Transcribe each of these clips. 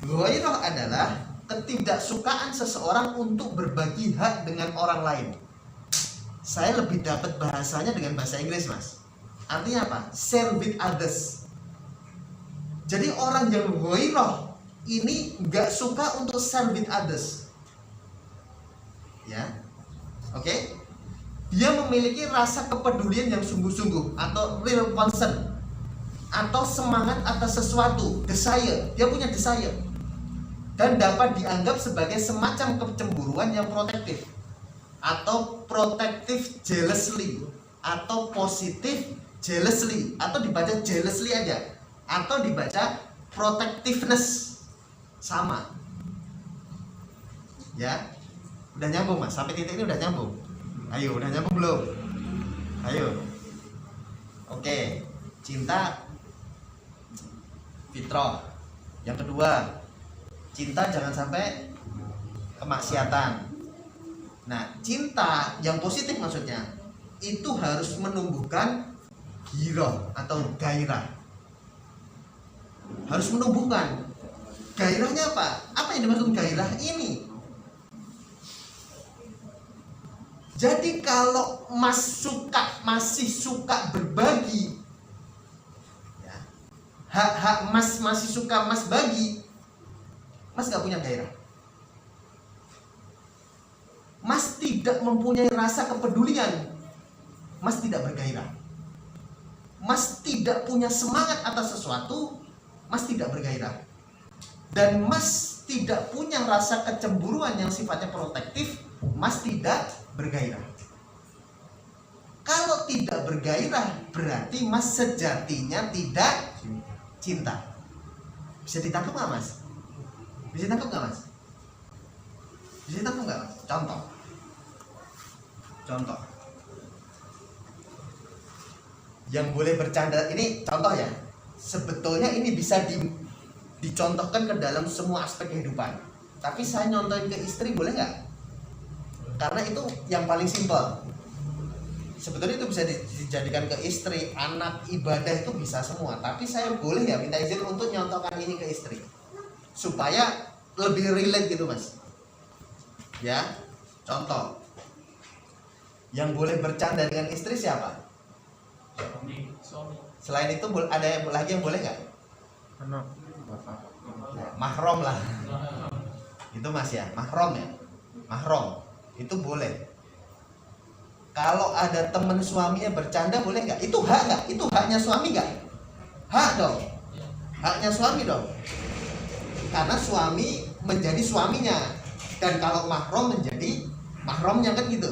Ghairah adalah ketidaksukaan seseorang untuk berbagi hak dengan orang lain. Saya lebih dapat bahasanya dengan bahasa Inggris, Mas. Artinya apa? Share with others. Jadi orang yang ghairah ini nggak suka untuk share with others. Ya, oke? Dia memiliki rasa kepedulian yang sungguh-sungguh atau real concern, atau semangat atas sesuatu, desire. Dia punya desire dan dapat dianggap sebagai semacam kecemburuan yang protektif atau protective jealously atau positive jealously, atau dibaca jealously aja atau dibaca protectiveness, sama ya. Udah nyambung, Mas? Sampai titik ini udah nyambung? Ayo, udah nyambung belum? Ayo. Oke, cinta fitrah. Yang kedua, cinta jangan sampai kemaksiatan. Nah, cinta yang positif maksudnya itu harus menumbuhkan ghirah atau gairah. Harus menumbuhkan. Gairahnya apa? Apa yang dimaksud gairah ini? Jadi kalau masih suka berbagi, ya, hak Mas masih suka Mas bagi, Mas gak punya gairah. Mas tidak mempunyai rasa kepedulian, Mas tidak bergairah. Mas tidak punya semangat atas sesuatu, Mas tidak bergairah. Dan Mas tidak punya rasa kecemburuan yang sifatnya protektif, Mas tidak bergairah. Kalau tidak bergairah, berarti Mas sejatinya tidak cinta. Bisa ditangkap nggak, Mas? Bisa ditangkap nggak, Mas? Bisa ditangkap nggak, Mas? Contoh yang boleh bercanda ini contoh ya. Sebetulnya ini bisa dicontohkan ke dalam semua aspek kehidupan. Tapi saya nyontohin ke istri boleh nggak? Karena itu yang paling simpel. Sebetulnya itu bisa dijadikan ke istri, anak, ibadah itu bisa semua. Tapi saya boleh ya minta izin untuk nyontohkan ini ke istri, supaya lebih relate gitu, Mas. Ya, contoh. Yang boleh bercanda dengan istri siapa? Suami. Selain itu ada yang lagi yang boleh nggak? Mahram lah. Itu Mas ya, mahram ya. Mahram itu boleh. Kalau ada teman suaminya bercanda boleh nggak? Itu hak nggak? Itu haknya suami nggak? Hak dong. Haknya suami dong. Karena suami menjadi suaminya, dan kalau mahram menjadi mahramnya, kan gitu.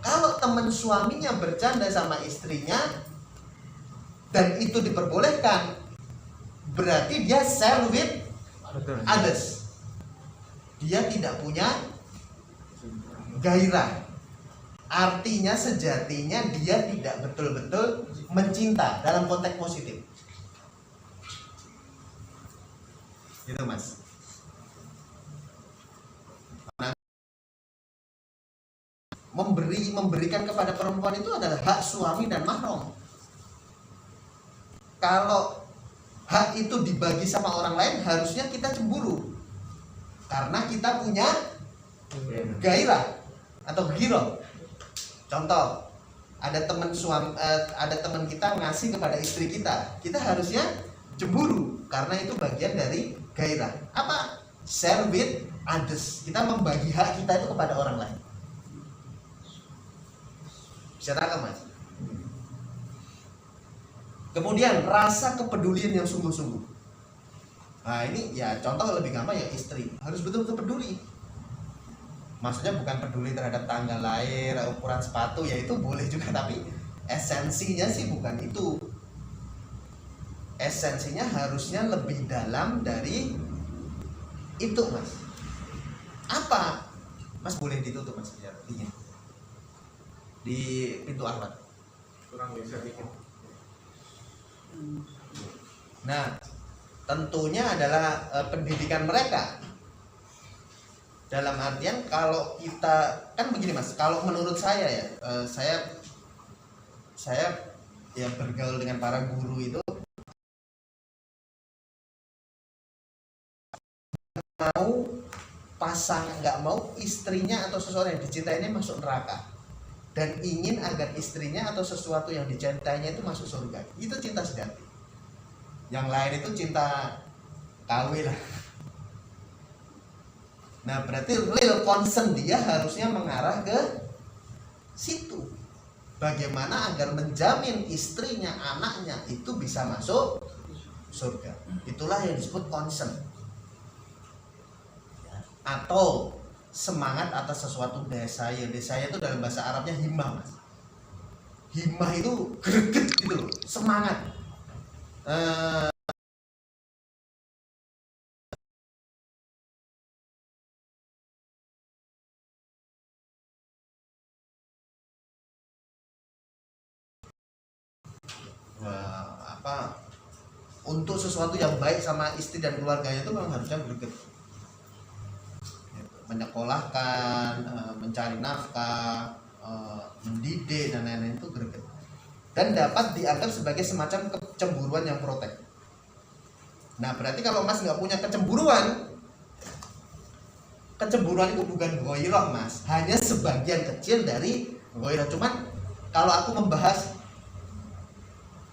Kalau teman suaminya bercanda sama istrinya dan itu diperbolehkan, berarti dia share with others. Dia tidak punya gairah. Artinya sejatinya dia tidak betul-betul mencinta dalam konteks positif. Gitu, Mas. Memberikan kepada perempuan itu adalah hak suami dan mahram. Kalau hak itu dibagi sama orang lain, harusnya kita cemburu karena kita punya gairah atau ghirah. Contoh, ada teman kita ngasih kepada istri kita, kita harusnya cemburu karena itu bagian dari gairah. Apa? Share with others. Kita membagi hak kita itu kepada orang lain. Bisa tangkap, Mas? Kemudian rasa kepedulian yang sungguh-sungguh. Nah ini ya contoh lebih gampang ya, istri harus betul-betul peduli. Maksudnya bukan peduli terhadap tanggal lahir, ukuran sepatu, ya itu boleh juga, tapi esensinya sih bukan itu. Esensinya harusnya lebih dalam dari itu, Mas. Apa? Mas boleh ditutup, Mas, biar dingin. Di pintu Ahmad. Kurang bisa dikit. Nah, tentunya adalah pendidikan mereka. Dalam artian kalau kita kan begini, Mas, kalau menurut saya ya, saya ya bergaul dengan para guru itu pasangan, nggak mau istrinya atau seseorang yang dicintainya masuk neraka, dan ingin agar istrinya atau sesuatu yang dicintainya itu masuk surga. Itu cinta sejati. Yang lain itu cinta KW lah. Nah, berarti real concern dia harusnya mengarah ke situ. Bagaimana agar menjamin istrinya, anaknya itu bisa masuk surga. Itulah yang disebut concern. Atau semangat atas sesuatu desaya. Desaya itu dalam bahasa Arabnya himmah, Mas. Himmah itu greget gitu loh, semangat. Untuk sesuatu yang baik sama istri dan keluarganya itu memang harusnya greget. Menyekolahkan, mencari nafkah, mendidik dan lain-lain itu greget. Dan dapat dianggap sebagai semacam kecemburuan yang protek. Nah, berarti kalau Mas nggak punya kecemburuan itu bukan ghairah, Mas. Hanya sebagian kecil dari ghairah. Cuman kalau aku membahas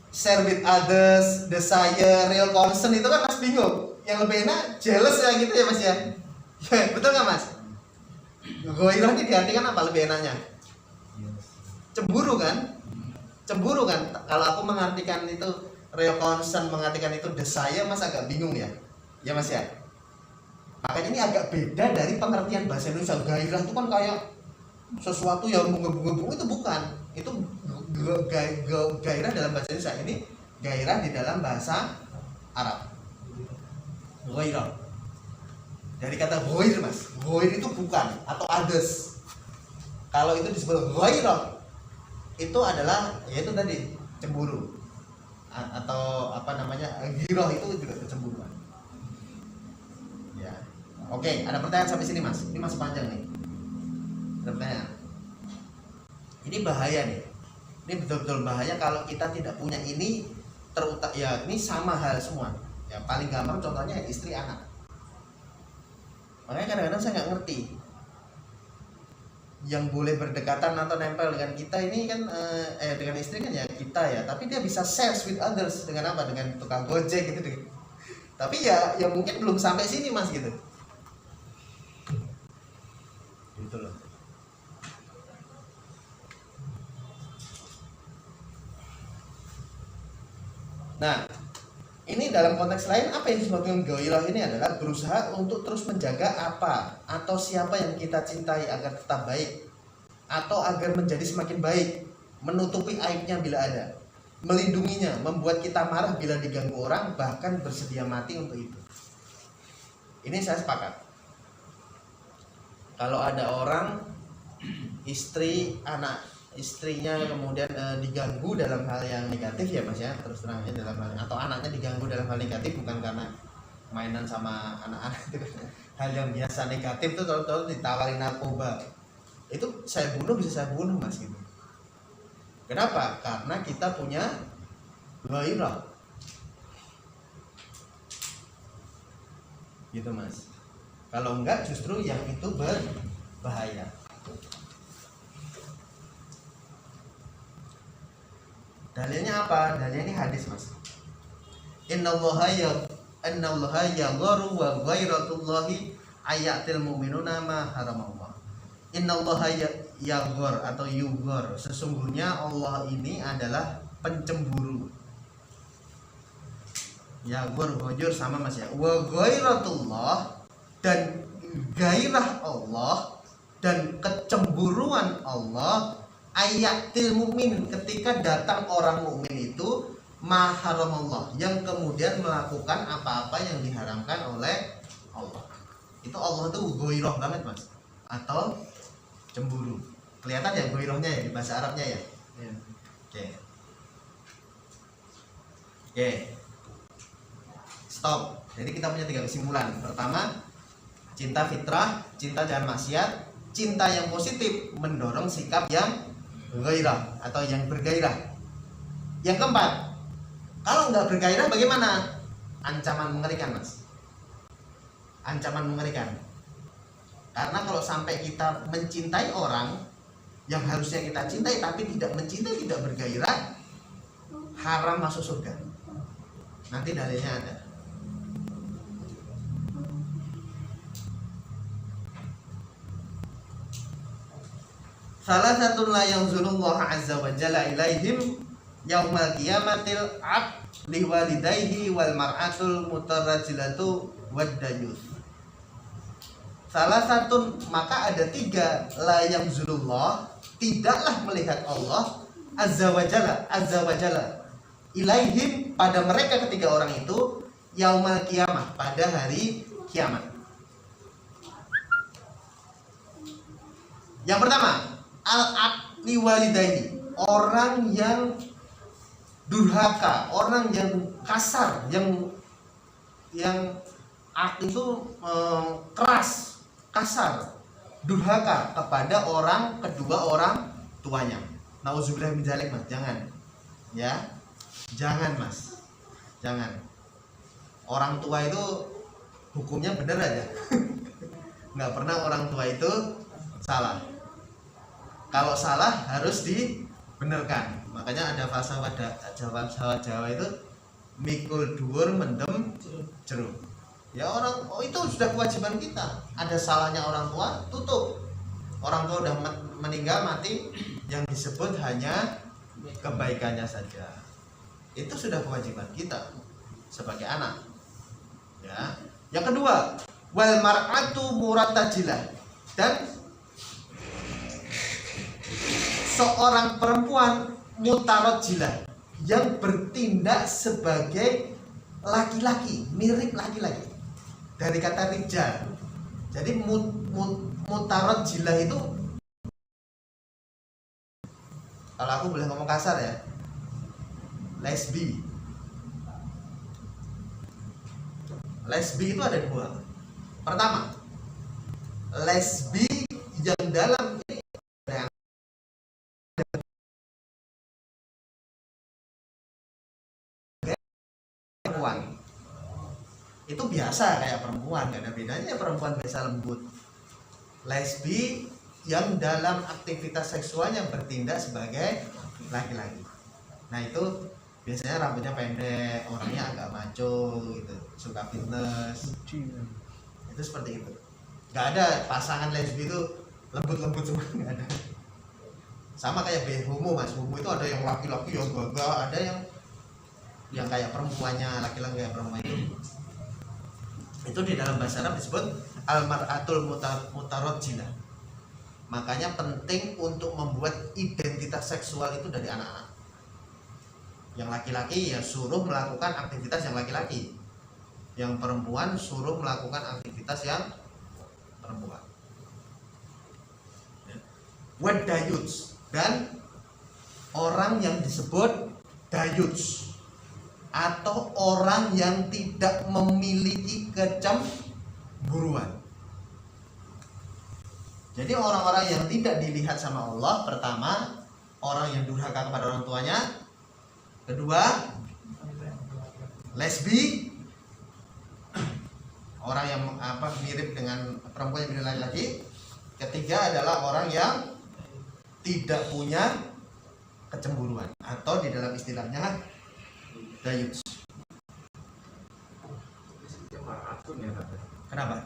share with others, desire, real concern itu kan Mas bingung. Yang lebih enak jealous ya gitu ya Mas ya. Ya, betul nggak Mas? Ghairah ini diartikan apa lebih enaknya? Cemburu kan? Cemburu kan? Kalau aku mengartikan itu real concern, mengartikan itu desire, Mas agak bingung ya. Ya Mas ya. Makanya ini agak beda dari pengertian bahasa Indonesia. Gairah itu kan kayak sesuatu yang menggebu-gebu, itu bukan. Itu gairah dalam bahasa Indonesia, ini gairah di dalam bahasa Arab. Gairah. Dari kata ghair, Mas. Ghair itu bukan atau others. Kalau itu disebut gairah, itu adalah yaitu tadi cemburu. Atau apa namanya? Ghirah itu juga kecemburuan. Ya. Oke, ada pertanyaan sampai sini, Mas. Ini masih panjang nih. Ada pertanyaan. Ini bahaya nih. Ini betul-betul bahaya kalau kita tidak punya ini ya ini sama hal semua. Ya paling gampang contohnya istri anak. Makanya kadang-kadang saya nggak ngerti yang boleh berdekatan atau nempel dengan kita ini kan dengan istri kan ya kita ya, tapi dia bisa share with others dengan apa? Dengan tukang gojek gitu. Tapi ya mungkin belum sampai sini Mas gitu. Gitu loh. Nah, ini dalam konteks lain apa yang disebut dengan gairah ini adalah berusaha untuk terus menjaga apa atau siapa yang kita cintai agar tetap baik atau agar menjadi semakin baik, menutupi aibnya bila ada, melindunginya, membuat kita marah bila diganggu orang, bahkan bersedia mati untuk itu. Ini saya sepakat. Kalau ada orang istrinya kemudian diganggu dalam hal yang negatif ya Mas ya, terus terangnya dalam hal, atau anaknya diganggu dalam hal negatif bukan karena mainan sama anak-anak itu hal yang biasa negatif tuh kalau ditawarin narkoba itu saya bunuh, bisa saya bunuh Mas gitu. Kenapa? Karena kita punya gairah gitu Mas. Kalau enggak justru yang itu berbahaya. Dalilnya apa? Dalilnya ini hadis Mas. Innallaha yagharu wa ghairatullahi ayatil mu'minuna ma haramallah. Innallaha yaghar atau yughar. Sesungguhnya Allah ini adalah pencemburu. Yaghar ghajur sama Mas ya. Wa ghairatullah, dan gairah Allah dan kecemburuan Allah ayatil mukmin, ketika datang orang mukmin itu maharamallah, yang kemudian melakukan apa-apa yang diharamkan oleh Allah. Itu Allah tuh ghairah banget Mas, atau cemburu. Kelihatan ya ghairahnya ya di bahasa Arabnya ya. Oke. Stop. Jadi kita punya 3 kesimpulan. Pertama, cinta fitrah, cinta jangan maksiat, cinta yang positif mendorong sikap yang gairah atau yang bergairah. Yang keempat, kalau nggak bergairah bagaimana? Ancaman mengerikan Mas. Ancaman mengerikan. Karena kalau sampai kita mencintai orang yang harusnya kita cintai tapi tidak mencintai, tidak bergairah, haram masuk surga. Nanti dalilnya ada. Salah satu la yang zulullah azza wa jalla ilaihim yaumal qiyamatil ab liwalidayhi wal mar'atul mutarajilatu wad dayus. Salah satu, maka ada 3 la yang zulullah, tidaklah melihat Allah azza wa jalla ilaihim pada mereka ketiga orang itu yaumal qiyamah, pada hari kiamat. Yang pertama, al-aqli walidayhi, orang yang durhaka, orang yang kasar, yang akli itu keras, kasar, durhaka kepada kedua orang tuanya. Nauzubillah min dzalik, Mas. Jangan. Ya. Jangan, Mas. Jangan. Orang tua itu hukumnya benar aja. Nggak pernah orang tua itu salah. Kalau salah harus dibenarkan. Makanya ada falsafah Jawa itu mikul dhuwur mendem jeruk. Ya itu sudah kewajiban kita. Ada salahnya orang tua, tutup. Orang tua udah meninggal, mati, yang disebut hanya kebaikannya saja. Itu sudah kewajiban kita sebagai anak. Ya. Yang kedua, wal mar'atu muratajilah, dan seorang perempuan mutarojilah yang bertindak sebagai laki-laki, mirip laki-laki, dari kata rijal. Jadi mutarojilah itu, kalau aku boleh ngomong kasar ya, lesbi. Lesbi itu ada 2. Pertama, lesbi yang dalam perempuan itu biasa kayak perempuan, gak ada bedanya, perempuan biasa lembut. Lesbi yang dalam aktivitas seksualnya bertindak sebagai laki-laki. Nah itu biasanya rambutnya pendek, orangnya agak maco gitu, suka fitness. Itu seperti itu. Gak ada pasangan lesbi itu lembut-lembut semua, gak ada. Sama kayak homo, Mas. Homo itu ada yang laki-laki yang gagah, ada yang kayak perempuannya, laki-laki kayak perempuan itu di dalam bahasa Arab disebut al-mar'atul mutarajjilah. Makanya penting untuk membuat identitas seksual itu dari anak-anak. Yang laki-laki ya suruh melakukan aktivitas yang laki-laki, yang perempuan suruh melakukan aktivitas yang perempuan. Wadayuts, dan orang yang disebut dayuts, atau orang yang tidak memiliki kecemburuan. Jadi orang-orang yang tidak dilihat sama Allah, pertama, orang yang durhaka kepada orang tuanya. Kedua, lesbi, orang yang mirip dengan perempuan yang mirip laki-laki. Ketiga adalah orang yang tidak punya kecemburuan, atau di dalam istilahnya dayuts. Kenapa?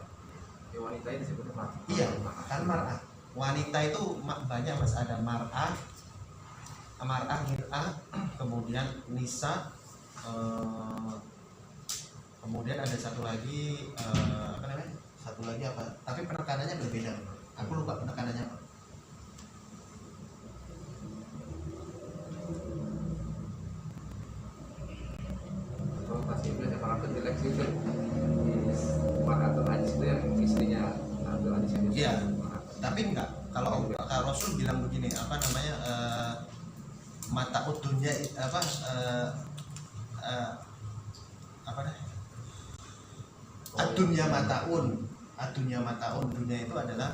Ya, wanita ini disebut mar'ah. Iya, kan mar'ah. Wanita itu banyak, Mas. Ada mar'ah, mir'ah, kemudian nisa, kemudian ada satu lagi satu lagi apa? Tapi penekanannya berbeda. Aku lupa penekanannya apa. Kalau pas iblis yang malah seleksi itu mar'atul hadis itu yang istrinya Abdul Hadis yang Iya, tapi enggak. Kalau Rasul bilang begini, mata utunya adunya mataun, dunia itu adalah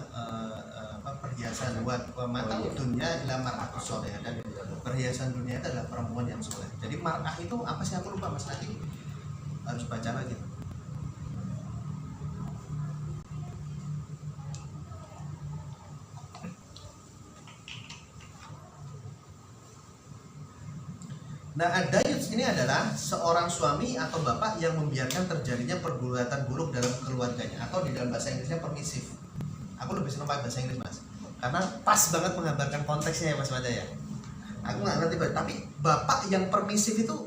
perhiasan, buat mata utunya adalah mar'atus soleh, dan perhiasan dunia itu adalah perempuan yang soleh. Jadi mar'ah itu apa sih, aku lupa, Mas, nanti harus baca lagi. Nah, ad-dayus ini adalah seorang suami atau bapak yang membiarkan terjadinya perbuatan buruk dalam keluarganya, atau di dalam bahasa Inggrisnya permisif. Aku lebih senang pakai bahasa Inggris, Mas, karena pas banget menggambarkan konteksnya ya, Mas Baca ya. Aku nggak ngerti banget, tapi bapak yang permisif itu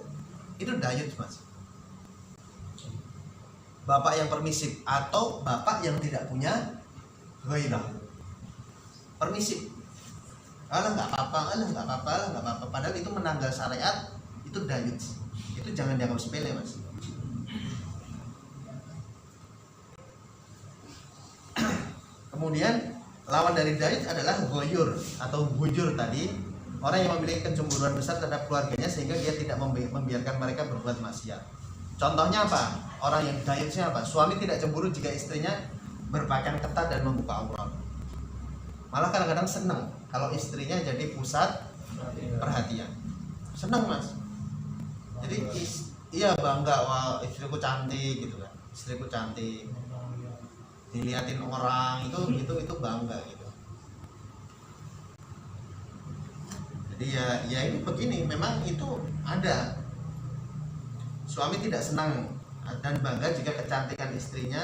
dayus, Mas. Bapak yang permisif atau bapak yang tidak punya gairah. Permisif. Alah nggak apa-apa. Padahal itu menanggal syariat, itu dayus. Itu jangan dianggap sepele, Mas. Kemudian lawan dari dayus adalah goyur atau bujur tadi, orang yang memiliki kecemburuan besar terhadap keluarganya sehingga dia tidak membiarkan mereka berbuat maksiat. Contohnya apa? Orang yang dayusnya apa? Suami tidak cemburu jika istrinya berpakaian ketat dan membuka aurat. Malah kadang-kadang senang kalau istrinya jadi pusat perhatian. Senang, Mas. Jadi iya bangga, wah istriku cantik gitu kan. Istriku cantik. Dilihatin orang itu bangga gitu. Jadi ya ini begini, memang itu ada. Suami tidak senang dan bangga jika kecantikan istrinya.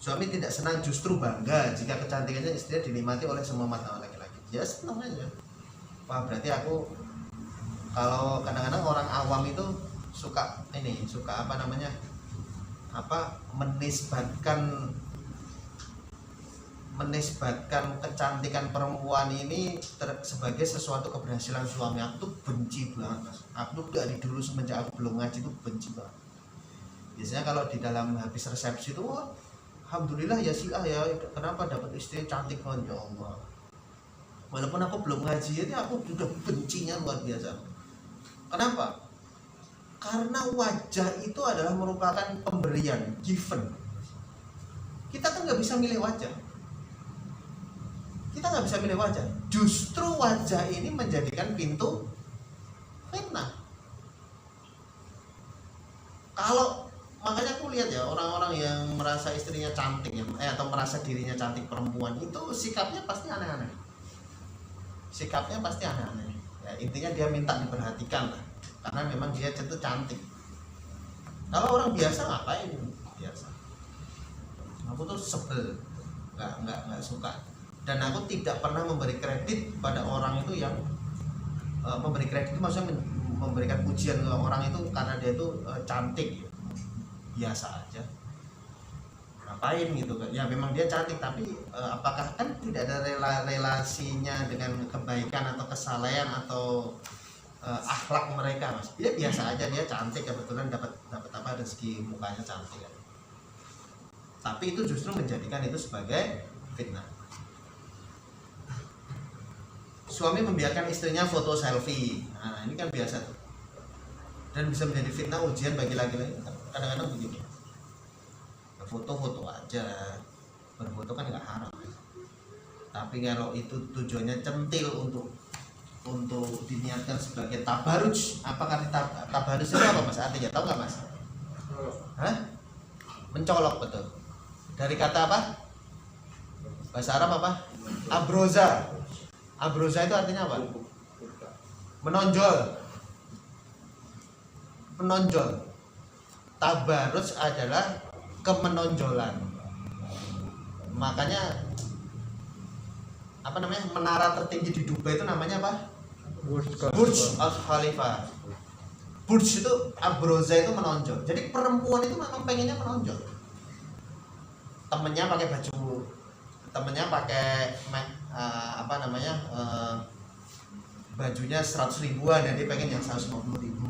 Suami tidak senang, justru bangga jika kecantikannya istrinya dinikmati oleh semua mata laki-laki. Ya senang aja. Wah, berarti aku, kalau kadang-kadang orang awam itu suka menisbatkan kecantikan perempuan ini sebagai sesuatu keberhasilan suami. Aku tuh benci banget, Mas. Aku tuh dari dulu semenjak aku belum ngaji tuh benci banget. Biasanya kalau di dalam habis resepsi itu, wah, alhamdulillah ya si ya, kenapa dapat istri cantik banget ya Allah. Walaupun aku belum ngaji ini, aku sudah bencinya luar biasa. Kenapa? Karena wajah itu adalah merupakan pemberian, given. Kita kan nggak bisa milih wajah. Justru wajah ini menjadikan pintu fitnah. Makanya aku lihat ya, orang-orang yang merasa istrinya cantik atau merasa dirinya cantik perempuan itu sikapnya pasti aneh-aneh. Ya, intinya dia minta diperhatikan lah, karena memang dia itu cantik. Kalau orang biasa ngapain? Biasa. Aku tuh sebel, nggak suka. Dan aku tidak pernah memberi kredit pada orang itu yang memberi kredit itu maksudnya memberikan pujian ke orang itu karena dia itu cantik. Biasa aja. Ngapain gitu kan? Ya memang dia cantik, tapi apakah kan tidak ada relasinya dengan kebaikan atau kesalehan atau akhlak mereka, Mas? Dia biasa aja, dia cantik, kebetulan dapat apa, rezeki mukanya cantik kan? Tapi itu justru menjadikan itu sebagai fitnah. Suami membiarkan istrinya foto selfie. Nah, ini kan biasa tuh. Dan bisa menjadi fitnah ujian bagi laki-laki. Kadang-kadang begini. Foto-foto aja. Berfoto kan nggak haram. Tapi kalau itu tujuannya centil untuk diniatkan sebagai tabaruj. Apakah tabaruj itu apa, Mas? Artinya tahu nggak, Mas? Hah? Mencolok, betul. Dari kata apa? Bahasa Arab apa? Abroza. Abroza itu artinya apa? Menonjol. Tabarruj adalah kemenonjolan. Makanya menara tertinggi di Dubai itu namanya apa? Burj Al Khalifa. Burj itu, abroza itu menonjol. Jadi perempuan itu memang pengennya menonjol. Temennya pakai bajunya 100 ribuan dan dia pengen yang 150 ribu.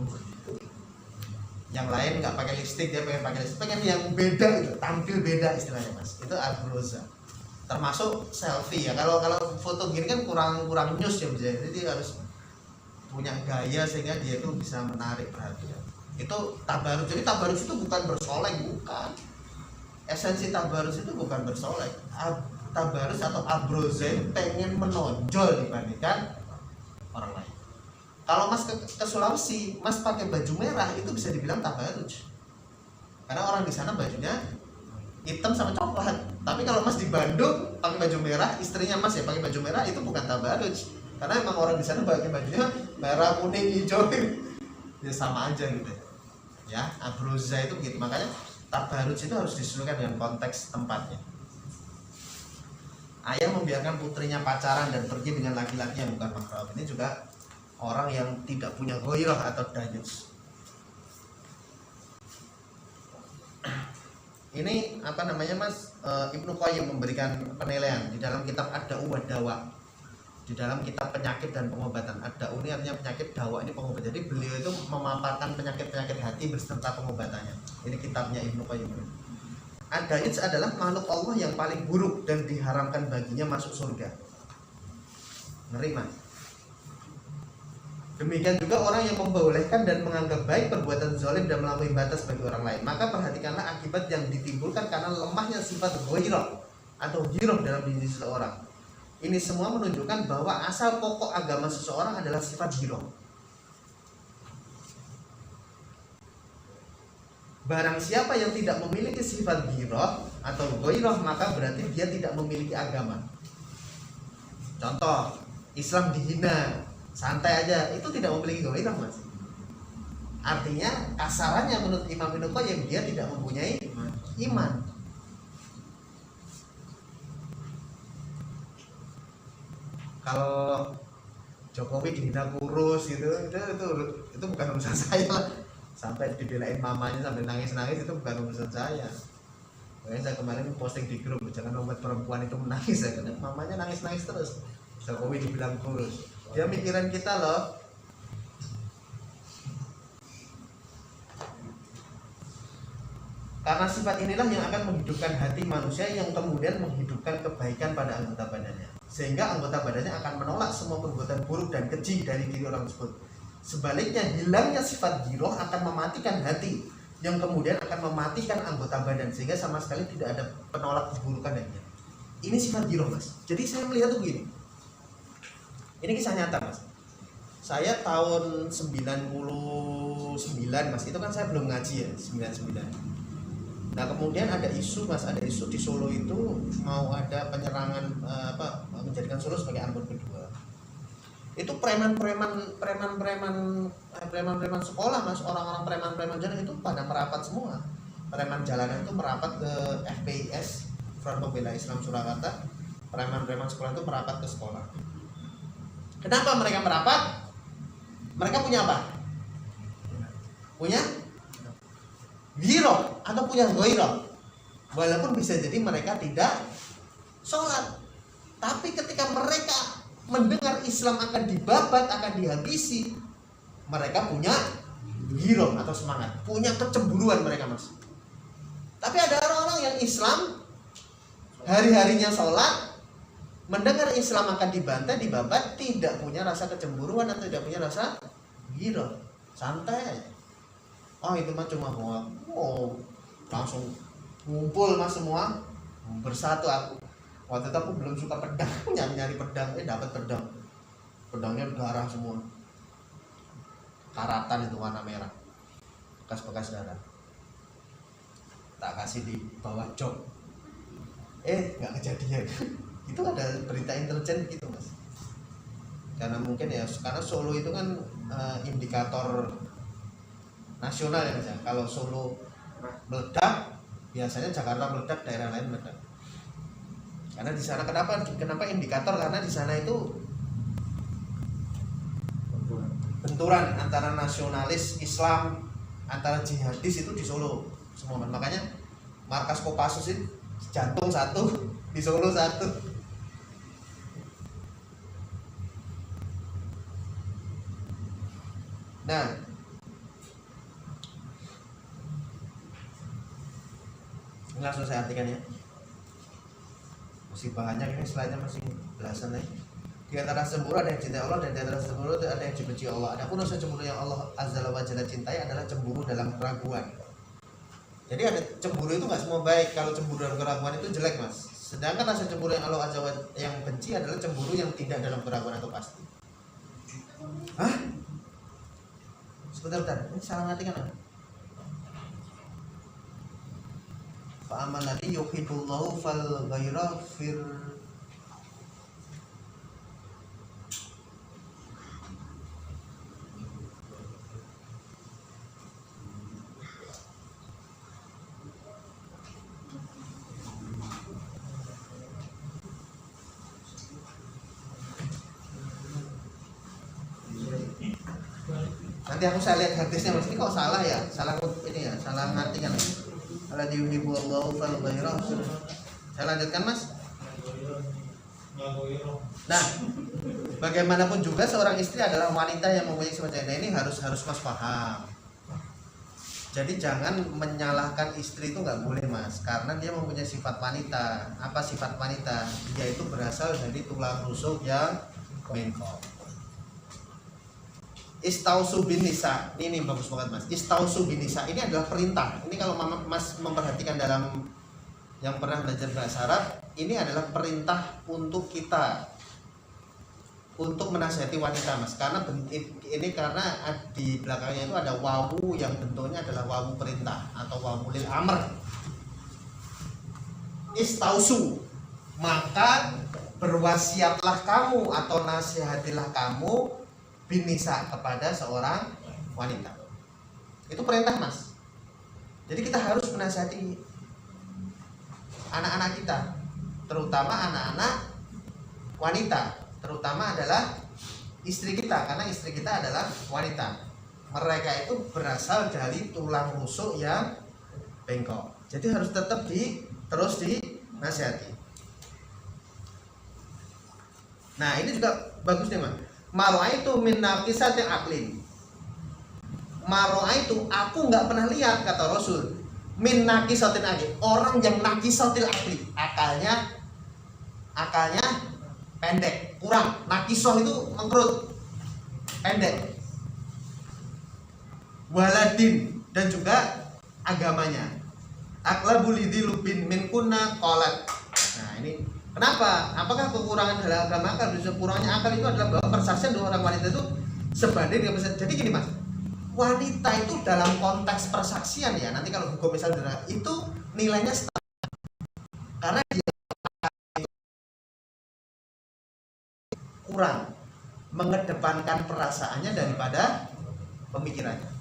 Yang lain nggak pakai lipstick, dia pengen yang beda gitu, tampil beda istilahnya, Mas. Itu abroza. Termasuk selfie ya. Kalau foto gini kan kurang news ya, jadi dia harus punya gaya sehingga dia itu bisa menarik perhatian. Itu tabarruj. Jadi tabarruj itu bukan bersolek, bukan. Esensi tabarruj itu bukan bersolek. Tabarruj atau abroza pengen menonjol dibandingkan orang lain. Kalau Mas ke Sulawesi, Mas pakai baju merah itu bisa dibilang tabarruj. Karena orang di sana bajunya hitam sama coklat. Tapi kalau Mas di Bandung pakai baju merah, istrinya Mas ya pakai baju merah, itu bukan tabarruj. Karena emang orang di sana pakai bajunya merah, kuning, hijau. ya sama aja gitu ya. Abroza itu begitu, makanya tabaruj itu harus disesuaikan dengan konteks tempatnya. Ayah membiarkan putrinya pacaran dan pergi dengan laki-laki yang bukan mahram, ini juga orang yang tidak punya ghairah atau dayus. Ini apa namanya Mas, Ibnu Qayyim memberikan penilaian di dalam kitab Ad-Da'u wa Dawa, di dalam kitab penyakit dan pengobatan. Ad-Da'u ini artinya penyakit, dawa ini pengobat. Jadi beliau itu memaparkan penyakit-penyakit hati beserta pengobatannya. Ini kitabnya Ibnu Qayyim. Ad-Dayus adalah makhluk Allah yang paling buruk dan diharamkan baginya masuk surga. Ngeri Mas. Demikian juga orang yang membolehkan dan menganggap baik perbuatan zalim dan melampaui batas bagi orang lain. Maka perhatikanlah akibat yang ditimbulkan karena lemahnya sifat ghairah atau ghirah dalam diri seseorang. Ini semua menunjukkan bahwa asal pokok agama seseorang adalah sifat ghirah. Barang siapa yang tidak memiliki sifat ghirah atau ghairah, maka berarti dia tidak memiliki agama. Contoh, Islam dihina, santai aja, itu tidak memiliki ghairah Mas. Artinya kasarannya menurut Imam Ibnu Qayyim, dia tidak mempunyai iman. Kalau Jokowi dihina kurus gitu, itu bukan urusan saya lah. Sampai dibelain mamanya sampai nangis-nangis, itu bukan urusan saya. Makanya saya kemarin posting di grup, jangan membuat perempuan itu menangis ya, karena mamanya nangis-nangis terus. Jokowi dibilang kurus, dia mikiran kita loh. Karena sifat inilah yang akan menghidupkan hati manusia, yang kemudian menghidupkan kebaikan pada anggota badannya, sehingga anggota badannya akan menolak semua perbuatan buruk dan keji dari diri orang tersebut. Sebaliknya, hilangnya sifat ghirah akan mematikan hati, yang kemudian akan mematikan anggota badan, sehingga sama sekali tidak ada penolak keburukan darinya. Ini sifat ghirah Mas. Jadi saya melihat tuh begini. Ini kisah nyata Mas. Saya tahun 99 Mas, itu kan saya belum ngaji ya, 99. Nah kemudian ada isu Mas, ada isu di Solo itu mau ada penyerangan, menjadikan Solo sebagai Ambon kedua. Itu preman-preman sekolah Mas, orang-orang preman-preman jalan itu pada merapat semua. Preman jalanan itu merapat ke FPIS, Front Pembela Islam Surakarta. Preman-preman sekolah itu merapat ke sekolah. Kenapa mereka merapat? Mereka punya apa? Punya ghirah atau punya ghairah. Walaupun bisa jadi mereka tidak sholat, tapi ketika mereka mendengar Islam akan dibabat, akan dihabisi, mereka punya ghirah atau semangat, punya kecemburuan mereka Mas. Tapi ada orang-orang yang Islam hari-harinya sholat, mendengar Islam akan dibantai, dibabat, tidak punya rasa kecemburuan atau tidak punya rasa ghirah, santai aja. Oh itu mah cuma hoax. Oh langsung ngumpul Mas semua, bersatu aku. Waktu itu aku belum suka pedang, nyari pedang, dapat pedang. Pedangnya darah semua. Karatan itu warna merah, bekas-bekas darah. Tak kasih di bawah jok. Nggak kejadian. Itu ada berita intelijen gitu Mas. Karena mungkin ya, karena Solo itu kan indikator nasional ya Mas. Kalau Solo meledak, biasanya Jakarta meledak, daerah lain meledak. Karena di sana kenapa indikator? Karena di sana itu benturan antara nasionalis Islam, antara jihadis itu di Solo semua. Makanya markas Kopassus itu Jantung satu, di Solo satu. Nah, ini langsung saya artikan ya. Masih banyak ini, slide-nya masih belasan nih. Di antara cemburu ada yang cintai Allah, dan di antara cemburu ada yang dibenci Allah. Adapun unsur cemburu yang Allah Azza wa Jalla cintai adalah cemburu dalam keraguan. Jadi ada cemburu itu nggak semua baik. Kalau cemburu dalam keraguan itu jelek Mas. Sedangkan rasa cemburu yang Allah Azza wa yang benci adalah cemburu yang tidak dalam keraguan atau pasti. Hah? Sebentar, ini salah ngerti kan? Fa'amal ladzi yuhibbullahu fal ghaira fir Nanti saya lihat hadisnya mas, ini kok salah ya, salah ini ya, salah ngartikan. Ala yuhibbullahu fal ghairah. Saya lanjutkan mas. Nah, bagaimanapun juga seorang istri adalah wanita yang mempunyai sifat. Nah, ini harus mas paham. Jadi jangan menyalahkan istri itu nggak boleh mas, karena dia mempunyai sifat wanita. Apa sifat wanita? Dia itu berasal dari tulang rusuk yang bengkok. Istausu bin nisa, ini bagus banget mas. Istausu bin nisa ini adalah perintah. Ini kalau mas memperhatikan dalam yang pernah belajar bahasa Arab, ini adalah perintah untuk kita untuk menasihati wanita mas. Karena ini karena di belakangnya itu ada wawu yang bentuknya adalah wawu perintah atau wawu lil amr. Istausu, maka berwasiatlah kamu atau nasihatilah kamu binisa kepada seorang wanita. Itu perintah mas. Jadi kita harus menasihati anak-anak kita, terutama anak-anak wanita, terutama adalah istri kita, karena istri kita adalah wanita. Mereka itu berasal dari tulang rusuk yang bengkok. Jadi harus tetap terus dinasihati. Nah ini juga bagus nih mas. Maro'aitu min naqisati aqlin. Maro'aitu, aku nggak pernah lihat, kata Rasul, min naqisatin aqlin, orang yang naqisatil aqli, akalnya pendek, kurang. Naqisoh itu mengkerut, pendek. Waladin, dan juga agamanya. Aqlabul lidilubin min kunna qalat. Nah ini kenapa? Apakah kekurangan dalam agama akal? Kurangnya akal itu adalah bahwa persaksian dua orang wanita itu sebanding dengan persaksian. Jadi gini mas, wanita itu dalam konteks persaksian ya, nanti kalau hukum misalnya itu nilainya setengah, karena dia kurang mengedepankan perasaannya daripada pemikirannya.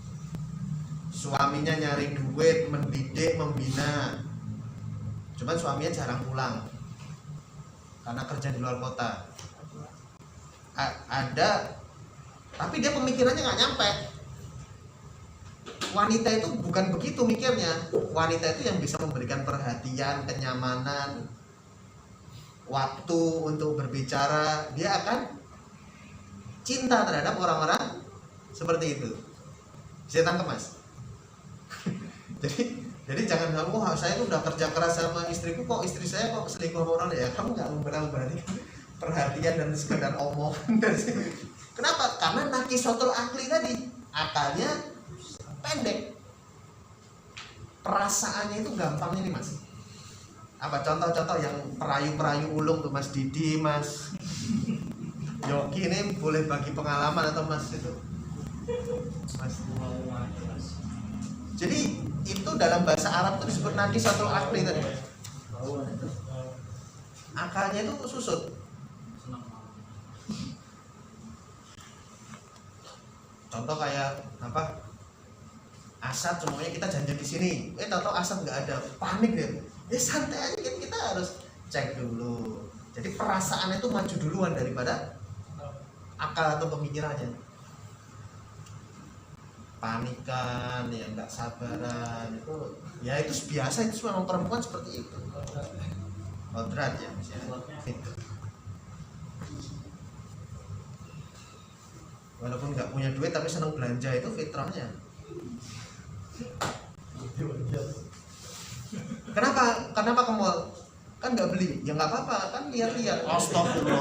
Suaminya nyari duit, mendidik, membina, cuman suaminya jarang pulang karena kerja di luar kota. Ada, tapi dia pemikirannya nggak nyampe. Wanita itu bukan begitu mikirnya. Wanita itu yang bisa memberikan perhatian, kenyamanan, waktu untuk berbicara. Dia akan cinta terhadap orang-orang seperti itu. Saya tangkap mas. Jadi jangan kamu, saya tuh udah kerja keras sama istriku, kok istri saya kok selingkuh sama orang ya. Kamu nggak memberi perhatian dan sekedar omongan dari sini. Kenapa? Karena naqisatul aqli tadi, akalnya pendek, perasaannya itu gampang ini mas. Apa contoh-contoh yang perayu-perayu ulung tuh mas Didi, mas Yogi ini boleh bagi pengalaman atau mas itu? Mas. Jadi itu dalam bahasa Arab itu disebut naqisatul aqli tadi. Akalnya itu susut. Contoh kayak apa? Asad semuanya kita janji di sini. Tahu-tahu Asad nggak ada, panik deh. Ya santai aja kan, kita harus cek dulu. Jadi perasaan itu maju duluan daripada akal atau pemikirannya. Panikan, ya nggak sabaran itu, ya itu biasa, itu memang perempuan seperti itu. Kodrat ya, itu. Walaupun nggak punya duit tapi senang belanja, itu fitrahnya. Kenapa ke mall? Kan nggak beli, ya nggak apa-apa, kan lihat-lihat. Astagfirullah.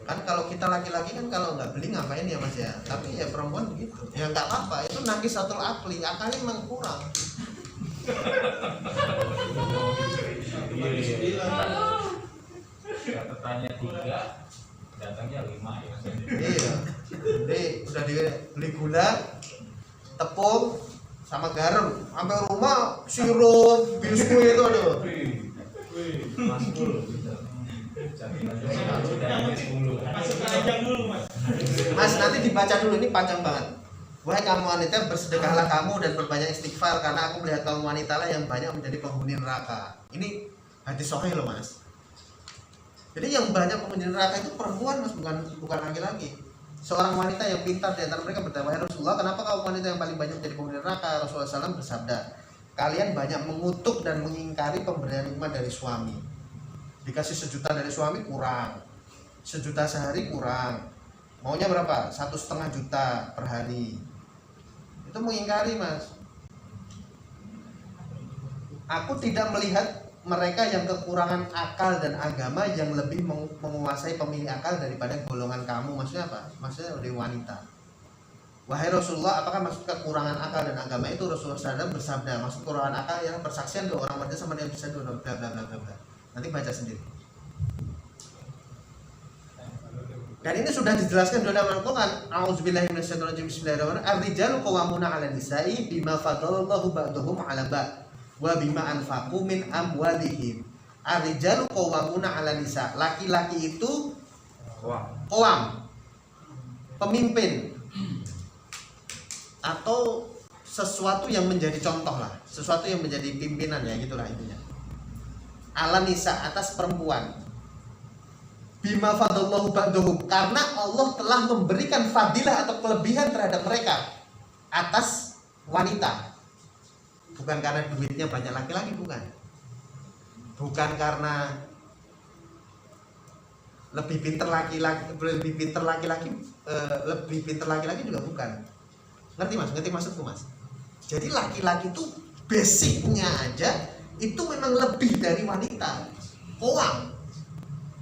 Kan kalau kita laki-laki kan kalau nggak beli ngapain ya mas ya, tapi ya perempuan begitu ya nggak apa-apa, itu naqisatul aqli, akalnya memang kurang. Catatannya 3, datangnya 5 ya. Iya, jadi udah dibeli gula, tepung sama garam, sampai rumah sirup, biskuit itu aduh. Mas dulu. Mas nanti dibaca dulu, ini panjang banget. Wahai kamu wanita, bersedekahlah kamu dan berbanyak istighfar, karena aku melihat kamu wanita lah yang banyak menjadi penghuni neraka. Ini hadis sahih loh mas. Jadi yang banyak penghuni neraka itu perempuan Mas, bukan laki-laki. Seorang wanita yang pintar di antara mereka bertanya, "Wahai Rasulullah, kenapa kaum wanita yang paling banyak jadi penghuni neraka?" Rasulullah SAW bersabda, "Kalian banyak mengutuk dan mengingkari pemberian nikmat dari suami. Dikasih 1 juta dari suami kurang, 1 juta sehari kurang, maunya berapa? 1,5 juta per hari." Itu mengingkari Mas. Aku tidak melihat mereka yang kekurangan akal dan agama yang lebih menguasai pemilih akal daripada golongan kamu. Maksudnya apa? Maksudnya dari wanita. Wahai Rasulullah, apakah maksud kekurangan akal dan agama itu? Rasulullah SAW bersabda, maksud kekurangan akal yang persaksian 2 orang wanita sama dia bisa 2 bla bla bla bla. Nanti baca sendiri. Dan ini sudah dijelaskan dalam Al-Quran. A'udzubillahi minasyaitonirrajim. Bismillahirrahmanirrahim. Ar-rijalu qawwamuna 'alan nisa'i bima faddalallahu ba'dahum 'ala ba'd wa bima anfaqu min amwalihim. Ar-rijalu qawwamuna 'alan nisa'. Laki-laki itu qawam, pemimpin atau sesuatu yang menjadi contoh lah, sesuatu yang menjadi pimpinan ya, gitulah intinya. 'Alan nisa', atas perempuan. Bima fadallahu ba'dahum, karena Allah telah memberikan fadilah atau kelebihan terhadap mereka atas wanita. Bukan karena duitnya banyak laki-laki, bukan. Bukan karena lebih pintar laki-laki juga bukan. Ngerti Mas? Ngerti maksudku Mas? Jadi laki-laki itu basicnya aja itu memang lebih dari wanita. Koang.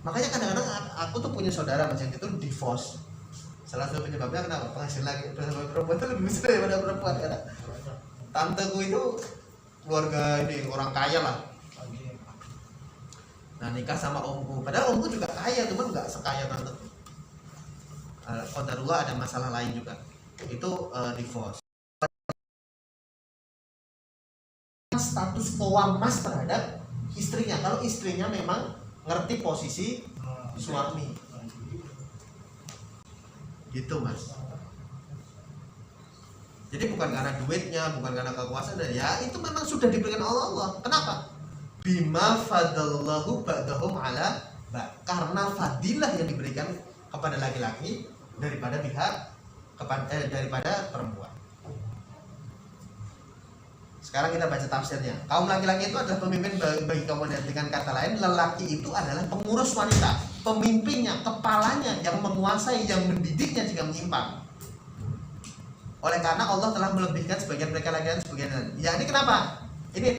Makanya kadang-kadang aku tuh punya saudara Mas yang itu divorce. Salah satu penyebabnya kenapa? Penghasilan perempuan itu lebih besar daripada perempuan. Karena tanteku itu keluarga ini orang kaya lah. Nah nikah sama omku. Padahal omku juga kaya, cuman nggak sekaya tanteku. Qadarullah ada masalah lain juga. Itu divorce. Status koam Mas terhadap istrinya. Kalau istrinya memang ngerti posisi suami, gitu Mas. Jadi bukan karena duitnya, bukan karena kekuasaan, ya itu memang sudah diberikan Allah. Kenapa? Bima fadallahu ba'dahum 'ala ba'd, karena fadilah yang diberikan kepada laki-laki daripada daripada perempuan. Sekarang kita baca tafsirnya. Kaum laki-laki itu adalah pemimpin bagi kaum wanita. Dengan kata lain, lelaki itu adalah pengurus wanita, pemimpinnya, kepalanya, yang menguasai, yang mendidiknya jika menyimpang. Oleh karena Allah telah melebihkan sebagian mereka laki-laki sebagian lain. Ya ini kenapa? Ini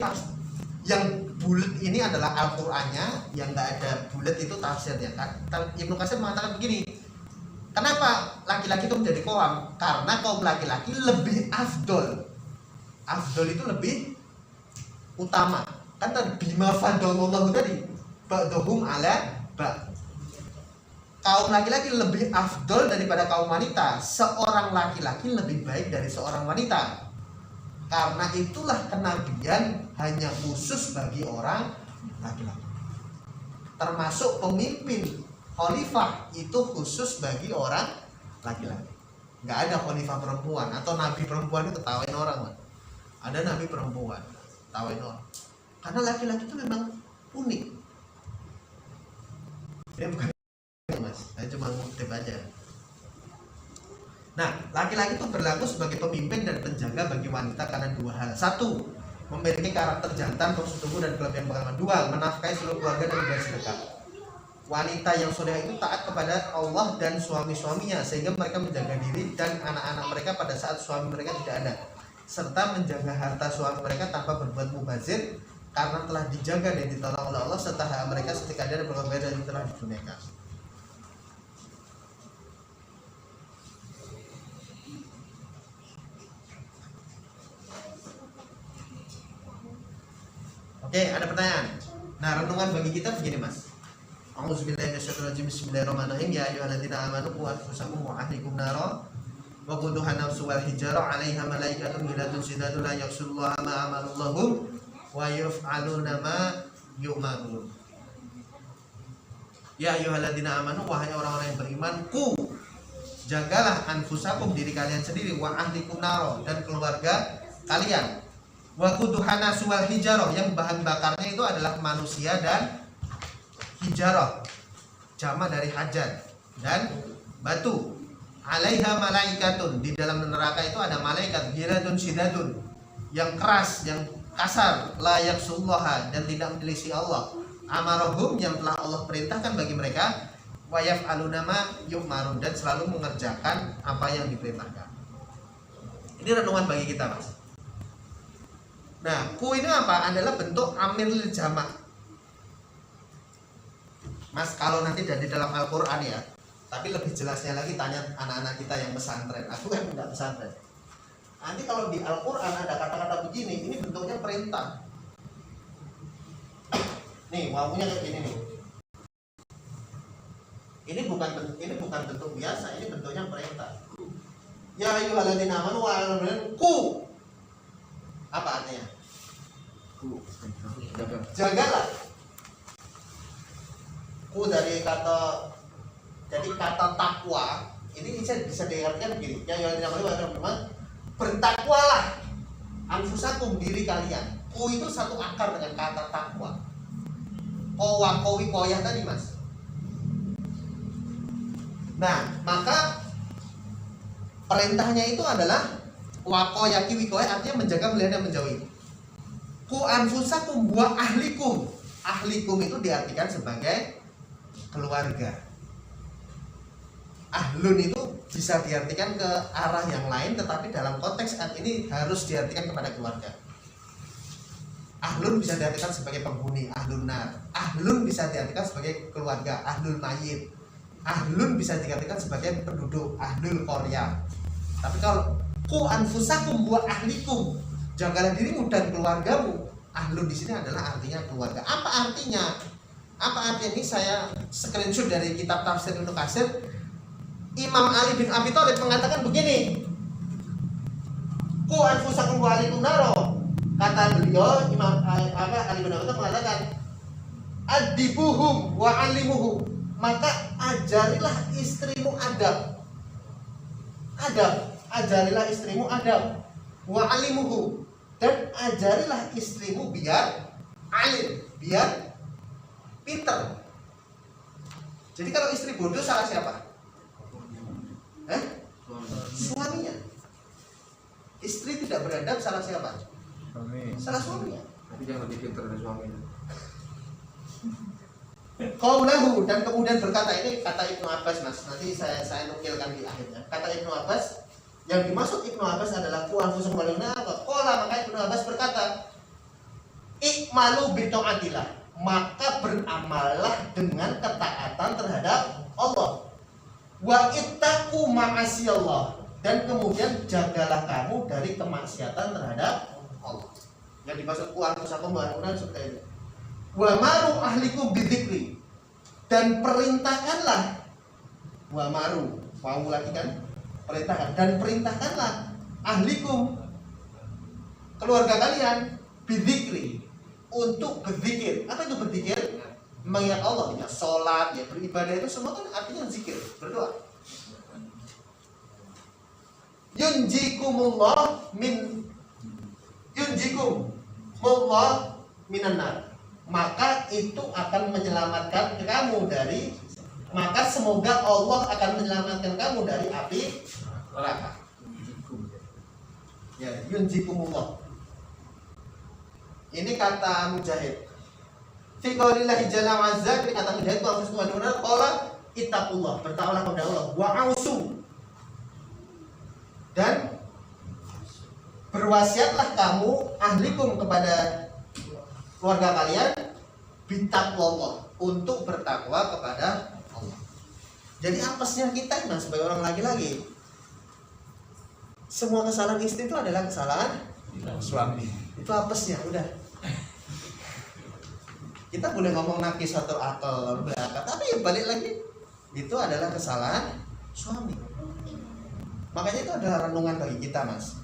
yang bulat ini adalah Al-Qur'annya, yang nggak ada bulat itu tafsirnya. Ibnu Katsir mengatakan begini. Kenapa laki-laki itu menjadi qawam? Karena kaum laki-laki lebih afdol. Afdol itu lebih utama. Kan tadi bima fadallahu tadi ba'dahum 'ala ba'd. Kaum laki-laki lebih afdol daripada kaum wanita. Seorang laki-laki lebih baik dari seorang wanita. Karena itulah kenabian hanya khusus bagi orang laki-laki. Termasuk pemimpin khalifah itu khusus bagi orang laki-laki. Nggak ada khalifah perempuan atau nabi perempuan itu ketawain orang, man. Ada nabi perempuan, ketawain orang. Karena laki-laki itu memang unik. Ya bukan Mas, saya cuma ngutip aja. Nah, laki-laki itu berlaku sebagai pemimpin dan penjaga bagi wanita karena 2 hal. 1, memiliki karakter jantan, postur tubuh dan kelebihan pengalaman. 2, menafkahi seluruh keluarga dan bersedekah. Wanita yang soleh itu taat kepada Allah dan suami-suaminya sehingga mereka menjaga diri dan anak-anak mereka pada saat suami mereka tidak ada, serta menjaga harta suami mereka tanpa berbuat mubazir karena telah dijaga dan ditolong oleh Allah, serta hak mereka ketika dia berkorban dan telah ditunaikan. Oke, ada pertanyaan. Nah, renungan bagi kita begini, Mas. A'udzubillahi minasyaitonirrajim. Bismillahirrahmanirrahim. Ya ayyuhalladzina amanu qu anfusakum wa ahlikum nara wa quduha nafsu wal hijara 'alaiha malaikatun ghiladun shidadun la ya'sullaha ma amarallahum wa yaf'aluna ma yu'marun. Ya ayyuhalladzina amanu, wahai orang-orang yang beriman, jagalah anfusakum, diri kalian sendiri, wa ahlikum nara, dan keluarga kalian. Wa quduhana suwal hijarah, yang bahan bakarnya itu adalah manusia dan hijarah. Jama dari hajar. Dan batu. Alaiha malaikatun. Di dalam neraka itu ada malaikat ghiladun syidadun, yang keras, yang kasar, la yaksullaha, dan tidak menyelisih Allah. Amarahum, yang telah Allah perintahkan bagi mereka, wa yaf'aluna ma yu'marun, dan selalu mengerjakan apa yang diperintahkan. Ini renungan bagi kita, Mas. Nah, ku ini apa? Adalah bentuk amir lil jama'. Mas, kalau nanti dari dalam Al-Qur'an ya, tapi lebih jelasnya lagi tanya anak-anak kita yang pesantren. Aku kan tidak pesantren. Nanti kalau di Al-Qur'an ada kata-kata begini, ini bentuknya perintah. Nih, wawunya kayak gini nih. Ini bukan bentuk biasa, ini bentuknya perintah. Ya ayyuhalladzina amanu wa amanu ku. Apa artinya? Jagalah. Ku dari kata, jadi kata takwa ini bisa diartikan begini. Ya ayyuhalladzina amanu wa amanu, bertakwalah anfusakum, diri kalian. Ku itu satu akar dengan kata takwa. Kowa, kowi, koyah tadi, Mas. Nah, maka perintahnya itu adalah wakoyaki wikoya, artinya menjaga, melihara, dan menjauhi. Ku anfusakum wa ahlikum. Ahlikum itu diartikan sebagai keluarga. Ahlun itu bisa diartikan ke arah yang lain, tetapi dalam konteks saat ini harus diartikan kepada keluarga. Ahlun bisa diartikan sebagai penghuni, ahlun nar. Ahlun bisa diartikan sebagai keluarga, ahlul mayit. Ahlun bisa diartikan sebagai penduduk, ahlul Korea. Tapi kalau ku anfusakum wa ahlikum, jagalah dirimu dan keluargamu. Ahlun di sini adalah artinya keluarga. Apa artinya? Apa artinya? Ini saya screenshot dari kitab tafsir Ibnu Katsir. Imam Ali bin Abi Thalib mengatakan begini. Ku anfusakum wa ahlikum naro. Kata beliau, Imam Ali bin Abi Thalib mengatakan, adibuhum wa alimuhum, maka ajarilah istrimu adab. Ajarilah istrimu adab. Wa alimuhu, dan ajarilah istrimu biar alim, biar pinter. Jadi kalau istri bodoh salah siapa? Suaminya. Istri tidak beradab salah siapa? Salah suaminya. Tapi jangan lebih pintar dari suaminya. Qaulahu, dan kemudian berkata, ini kata Ibnu Abbas, Mas. Nanti saya nukilkan di akhirnya. Kata Ibnu Abbas, yang dimaksud Ibnu Abbas adalah ku anfusakum wa ahlikum. Qala, maka Ibnu Abbas berkata, ikmalu bi taatillah, maka beramallah dengan ketaatan terhadap Allah. Wa ittaqu ma'asiyallah, dan kemudian jagalah kamu dari kemaksiatan terhadap Allah. Yang dimaksud ku anfusakum wa ahlikum seperti itu. Wa maru ahlikum bidzikri, dan perintahkanlah, wa maru, mau lagi kan, perintahkan, dan perintahkanlah ahlikum, keluarga kalian, bidzikri, untuk berzikir. Apa itu berzikir? Mengingat Allah, ya sholat, ya beribadah, itu semua kan artinya zikir, berdoa. Yunjikumullah minan nar, maka itu akan menyelamatkan kamu dari, maka semoga Allah akan menyelamatkan kamu dari api neraka. Ya, yunjikumullah. Ini kata Mujahid. Fi qaulillahi jalla wa azza, kata Mujahid, wa anfusakum qala ittaqullah, bertakwalah kepada Allah, wa ausu, dan berwasiatlah kamu ahlikum kepada keluarga kalian bitaqwallah, untuk bertakwa kepada Allah. Jadi apesnya kita kan sebagai orang laki-laki, semua kesalahan istri itu adalah kesalahan suami. Itu apesnya, udah. Kita boleh ngomong nakis atau akal belakang, tapi ya balik lagi, itu adalah kesalahan suami. Makanya itu adalah renungan bagi kita, Mas.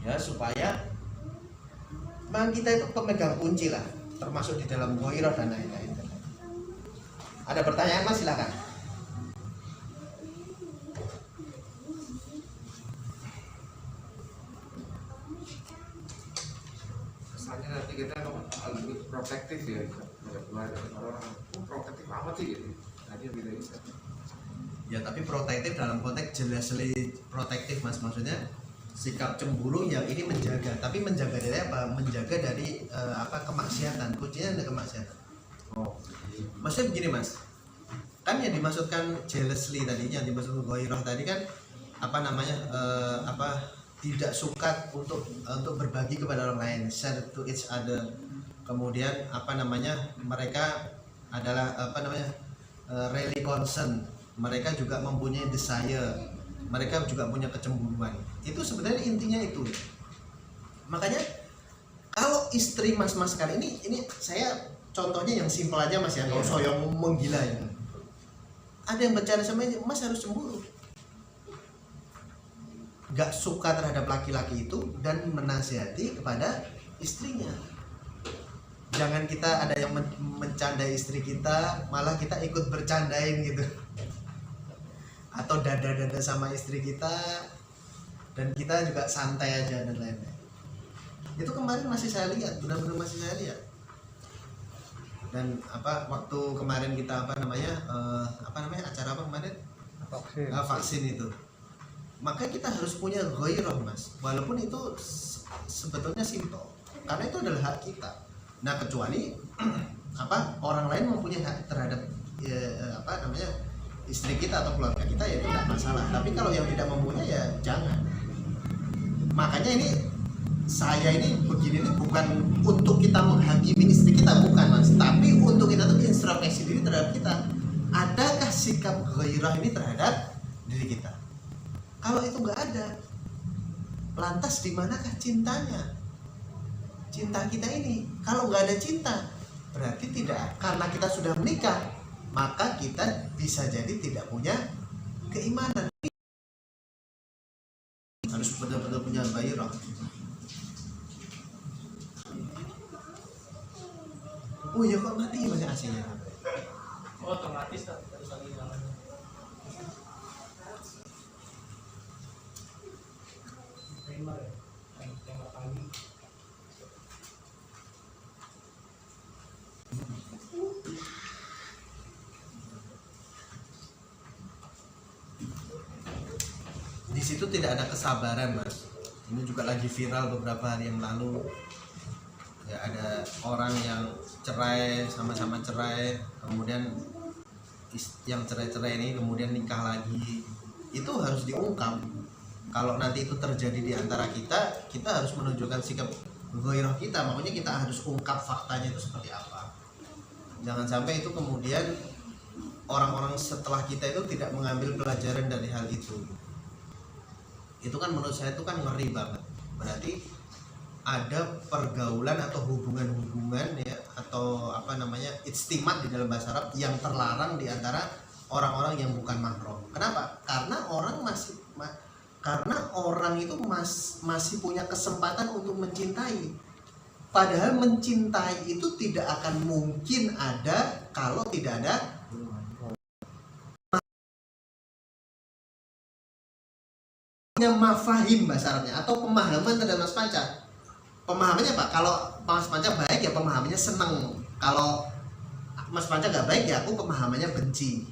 Ya, supaya memang kita itu pemegang kunci lah, termasuk di dalam ghairah dan lain-lain. Ada pertanyaan, Mas? Silakan. Kesannya nanti kita lebih protektif ya, keluarga orang protektif amat sih gitu. aja gitu. Ya tapi protektif dalam konteks jelasly protektif mas, maksudnya sikap cemburu yang ini menjaga, tapi menjaga dari apa? Menjaga dari kemaksiatan, kuncinya ada kemaksiatan. Oh, Maksudnya begini mas, kan yang dimaksudkan jealously tadi, yang dimaksud ghairah tadi kan tidak suka untuk berbagi kepada orang lain, share to each other. Kemudian mereka adalah really concern. Mereka juga mempunyai desire, mereka juga punya kecemburuan. Itu sebenarnya intinya itu. Makanya kalau istri mas-mas kali ini saya contohnya yang simpel aja mas ya, kalau soyong menggila ya. Ada yang bercanda sama ini, mas harus cemburu. Gak suka terhadap laki-laki itu dan menasihati kepada istrinya. Jangan kita ada yang mencandai istri kita, malah kita ikut bercandain gitu. Atau dada-dada sama istri kita dan kita juga santai aja dan lain-lain. Itu kemarin masih saya lihat, benar-benar masih saya lihat. Dan waktu kemarin kita acara apa kemarin? Vaksin itu. Maka kita harus punya ghairah mas, walaupun itu sebetulnya simpel, karena itu adalah hak kita. Nah kecuali orang lain mempunyai hak terhadap istri kita atau keluarga kita, ya itu tidak masalah. Tapi kalau yang tidak mempunyai ya jangan. Makanya ini saya ini begini ini bukan untuk kita menghakimi istri kita, bukan mas, tapi untuk kita tuh introspeksi diri terhadap kita. Adakah sikap ghairah ini terhadap diri kita? Kalau itu nggak ada, lantas di manakah cintanya? Cinta kita ini, kalau nggak ada cinta, berarti tidak. Karena kita sudah menikah, maka kita bisa jadi tidak punya keimanan. Harus betul-betul punya ghairah. Oh iya kok mati masih aslinya? Otomatis harus lagi jalan. Timer ya, timer pagi. Di situ tidak ada kesabaran mas. Ini juga lagi viral beberapa hari yang lalu. Ya ada orang yang cerai, sama-sama cerai, kemudian yang cerai-cerai ini kemudian nikah lagi. Itu harus diungkap. Kalau nanti itu terjadi di antara kita, kita harus menunjukkan sikap ghairah kita. Makanya kita harus ungkap faktanya itu seperti apa. Jangan sampai itu kemudian orang-orang setelah kita itu tidak mengambil pelajaran dari hal itu. Itu kan menurut saya itu kan ngeri banget. Berarti ada pergaulan atau hubungan-hubungan ya, atau ijtimat di dalam bahasa Arab yang terlarang di antara orang-orang yang bukan mahram. Kenapa? Karena orang itu masih punya kesempatan untuk mencintai. Padahal mencintai itu tidak akan mungkin ada kalau tidak ada mafahim bahasa Arabnya, atau pemahaman terhadap mas panca. Pemahamannya apa? Kalau mas panca baik ya pemahamannya seneng. Kalau mas panca nggak baik ya aku pemahamannya benci.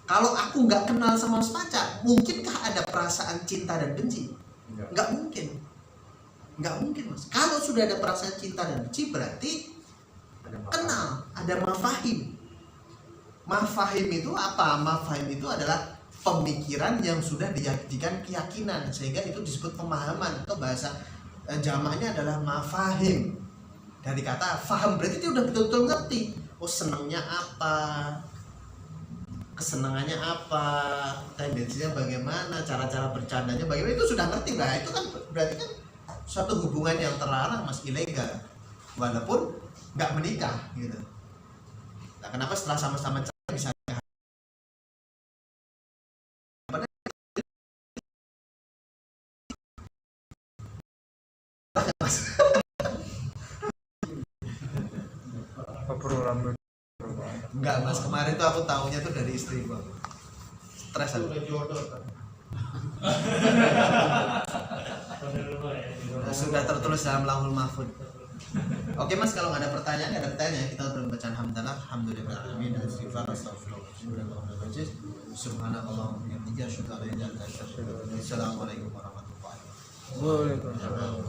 Kalau aku nggak kenal sama mas panca, mungkinkah ada perasaan cinta dan benci? Nggak mungkin. Nggak mungkin mas. Kalau sudah ada perasaan cinta dan benci berarti kenal, ada mafahim. Mafahim itu apa? Mafahim itu adalah pemikiran yang sudah dijadikan keyakinan, sehingga itu disebut pemahaman, atau bahasa jamaknya adalah mafahim. Dari kata faham, berarti dia udah betul-betul ngerti. Oh senangnya apa, kesenangannya apa, tendensinya bagaimana, cara-cara bercandanya bagaimana, itu sudah ngerti lah. Itu kan berarti kan suatu hubungan yang terlarang mas, ilegal, walaupun nggak menikah gitu. Nah kenapa setelah sama-sama bisa enggak mas, kemarin tuh aku taunya tuh dari istri gua. Stres aku. Sudah tertulis dalam Lauhul Mahfuz. Oke mas, kalau nggak ada pertanyaan kita membaca alhamdulillah, alhamdulillah, amin, istighfar, astagfirullah. Subhanallah wa bihamdihi asyhadu an la ilaha illa anta astaghfiruka wa atubu ilaik. Assalamualaikum warahmatullahi wabarakatuh. Waalaikumsalam.